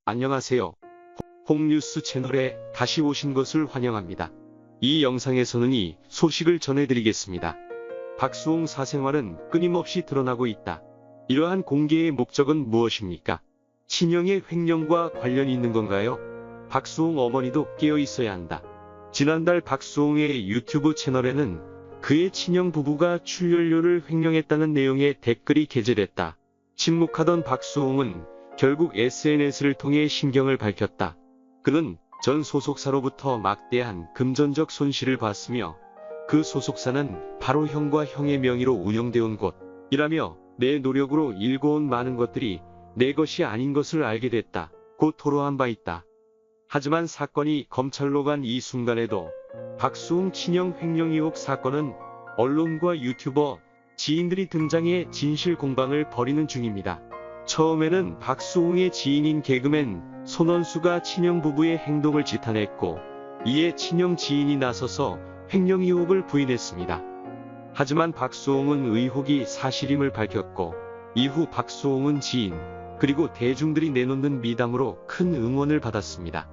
안녕하세요. 홍뉴스 채널에 다시 오신 것을 환영합니다. 이 영상에서는 이 소식을 전해드리겠습니다. 박수홍 사생활은 끊임없이 드러나고 있다. 이러한 공개의 목적은 무엇입니까? 친형의 횡령과 관련이 있는 건가요? 박수홍 어머니도 깨어 있어야 한다. 지난달 박수홍의 유튜브 채널에는 그의 친형 부부가 출연료를 횡령했다는 내용의 댓글이 게재됐다. 침묵하던 박수홍은 결국 SNS를 통해 심경을 밝혔다. 그는 전 소속사로부터 막대한 금전적 손실을 봤으며 그 소속사는 바로 형과 형의 명의로 운영되어 온 곳이라며 내 노력으로 일궈온 많은 것들이 내 것이 아닌 것을 알게 됐다. 고 토로한 바 있다. 하지만 사건이 검찰로 간 이 순간에도 박수홍 친형 횡령 의혹 사건은 언론과 유튜버, 지인들이 등장해 진실 공방을 벌이는 중입니다. 처음에는 박수홍의 지인인 개그맨 손원수가 친형 부부의 행동을 지탄했고 이에 친형 지인이 나서서 횡령 의혹을 부인했습니다. 하지만 박수홍은 의혹이 사실임을 밝혔고 이후 박수홍은 지인 그리고 대중들이 내놓는 미담으로 큰 응원을 받았습니다.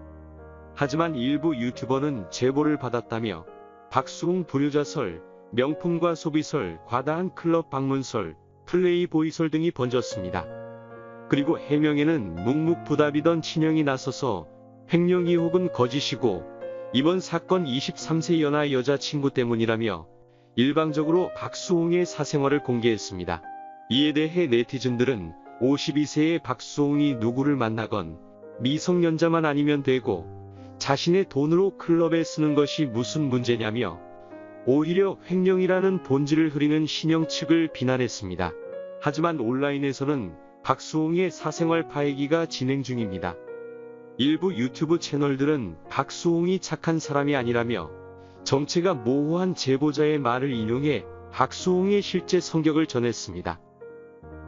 하지만 일부 유튜버는 제보를 받았다며 박수홍 불효자설, 명품과 소비설, 과다한 클럽 방문설, 플레이보이설 등이 번졌습니다. 그리고 해명에는 묵묵부답이던 친형이 나서서 횡령 의혹은 거짓이고 이번 사건 23세 연하 여자친구 때문이라며 일방적으로 박수홍의 사생활을 공개했습니다. 이에 대해 네티즌들은 52세의 박수홍이 누구를 만나건 미성년자만 아니면 되고 자신의 돈으로 클럽에 쓰는 것이 무슨 문제냐며 오히려 횡령이라는 본질을 흐리는 신형 측을 비난했습니다. 하지만 온라인에서는 박수홍의 사생활 파헤기가 진행 중입니다. 일부 유튜브 채널들은 박수홍이 착한 사람이 아니라며 정체가 모호한 제보자의 말을 인용해 박수홍의 실제 성격을 전했습니다.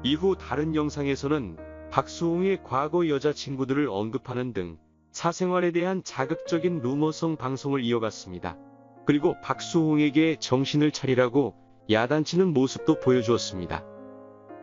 이후 다른 영상에서는 박수홍의 과거 여자친구들을 언급하는 등 사생활에 대한 자극적인 루머성 방송을 이어갔습니다. 그리고 박수홍에게 정신을 차리라고 야단치는 모습도 보여주었습니다.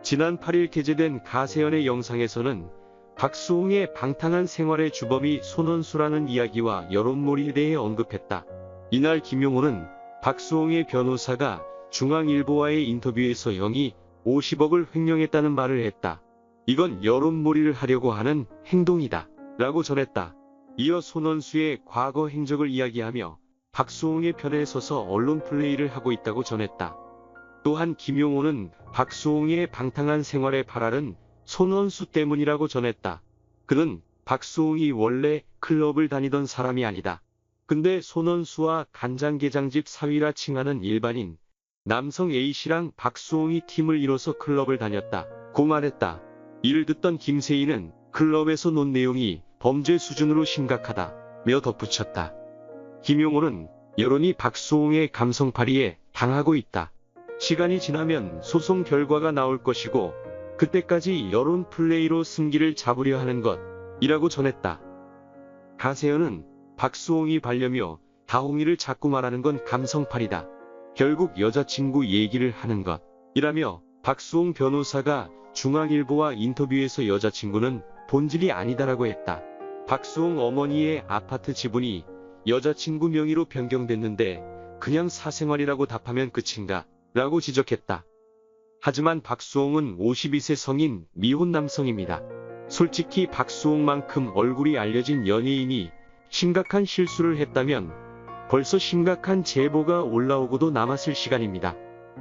지난 8일 게재된 가세연의 영상에서는 박수홍의 방탕한 생활의 주범이 손원수라는 이야기와 여론몰이에 대해 언급했다. 이날 김용호는 박수홍의 변호사가 중앙일보와의 인터뷰에서 형이 50억을 횡령했다는 말을 했다. 이건 여론몰이를 하려고 하는 행동이다. 라고 전했다. 이어 손원수의 과거 행적을 이야기하며 박수홍의 편에 서서 언론 플레이를 하고 있다고 전했다. 또한 김용호는 박수홍의 방탕한 생활의 발알은 손원수 때문이라고 전했다. 그는 박수홍이 원래 클럽을 다니던 사람이 아니다. 근데 손원수와 간장게장집 사위라 칭하는 일반인 남성 A씨랑 박수홍이 팀을 이뤄서 클럽을 다녔다. 고 말했다. 이를 듣던 김세희는 클럽에서 논 내용이 범죄 수준으로 심각하다며 덧붙였다. 김용호는 여론이 박수홍의 감성팔이에 당하고 있다. 시간이 지나면 소송 결과가 나올 것이고 그때까지 여론 플레이로 승기를 잡으려 하는 것이라고 전했다. 가세연은 박수홍이 반려며 다홍이를 자꾸 말하는 건 감성팔이다. 결국 여자친구 얘기를 하는 것이라며 박수홍 변호사가 중앙일보와 인터뷰에서 여자친구는 본질이 아니다라고 했다. 박수홍 어머니의 아파트 지분이 여자친구 명의로 변경됐는데 그냥 사생활이라고 답하면 끝인가? 라고 지적했다. 하지만 박수홍은 52세 성인 미혼 남성입니다. 솔직히 박수홍만큼 얼굴이 알려진 연예인이 심각한 실수를 했다면 벌써 심각한 제보가 올라오고도 남았을 시간입니다.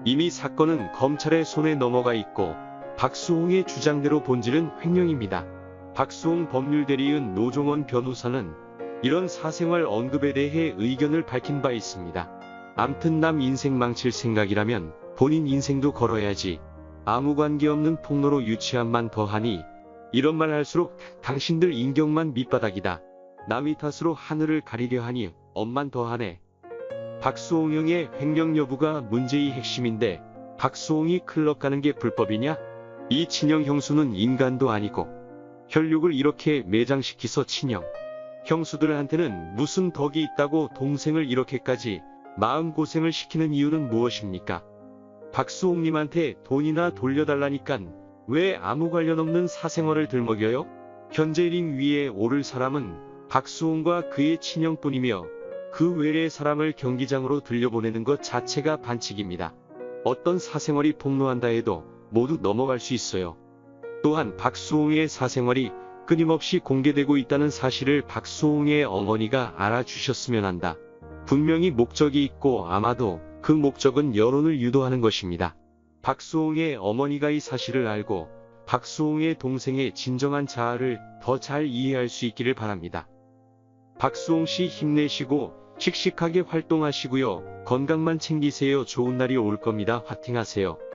이미 사건은 검찰의 손에 넘어가 있고 박수홍의 주장대로 본질은 횡령입니다. 박수홍 법률대리인 노종원 변호사는 이런 사생활 언급에 대해 의견을 밝힌 바 있습니다. 암튼 남 인생 망칠 생각이라면 본인 인생도 걸어야지. 아무 관계없는 폭로로 유치함만 더하니 이런 말 할수록 당신들 인격만 밑바닥이다. 남의 탓으로 하늘을 가리려 하니 엄만 더하네. 박수홍 형의 횡령 여부가 문제의 핵심인데 박수홍이 클럽 가는 게 불법이냐? 이 친형 형수는 인간도 아니고 혈육을 이렇게 매장시키서 친형 형수들한테는 무슨 덕이 있다고 동생을 이렇게까지 마음고생을 시키는 이유는 무엇입니까? 박수홍님한테 돈이나 돌려달라니깐 왜 아무 관련 없는 사생활을 들먹여요? 현재 링 위에 오를 사람은 박수홍과 그의 친형뿐이며 그 외의 사람을 경기장으로 들려보내는 것 자체가 반칙입니다. 어떤 사생활이 폭로한다 해도 모두 넘어갈 수 있어요. 또한 박수홍의 사생활이 끊임없이 공개되고 있다는 사실을 박수홍의 어머니가 알아주셨으면 한다. 분명히 목적이 있고 아마도 그 목적은 여론을 유도하는 것입니다. 박수홍의 어머니가 이 사실을 알고 박수홍의 동생의 진정한 자아를 더 잘 이해할 수 있기를 바랍니다. 박수홍 씨 힘내시고 씩씩하게 활동하시고요. 건강만 챙기세요. 좋은 날이 올 겁니다. 화이팅하세요.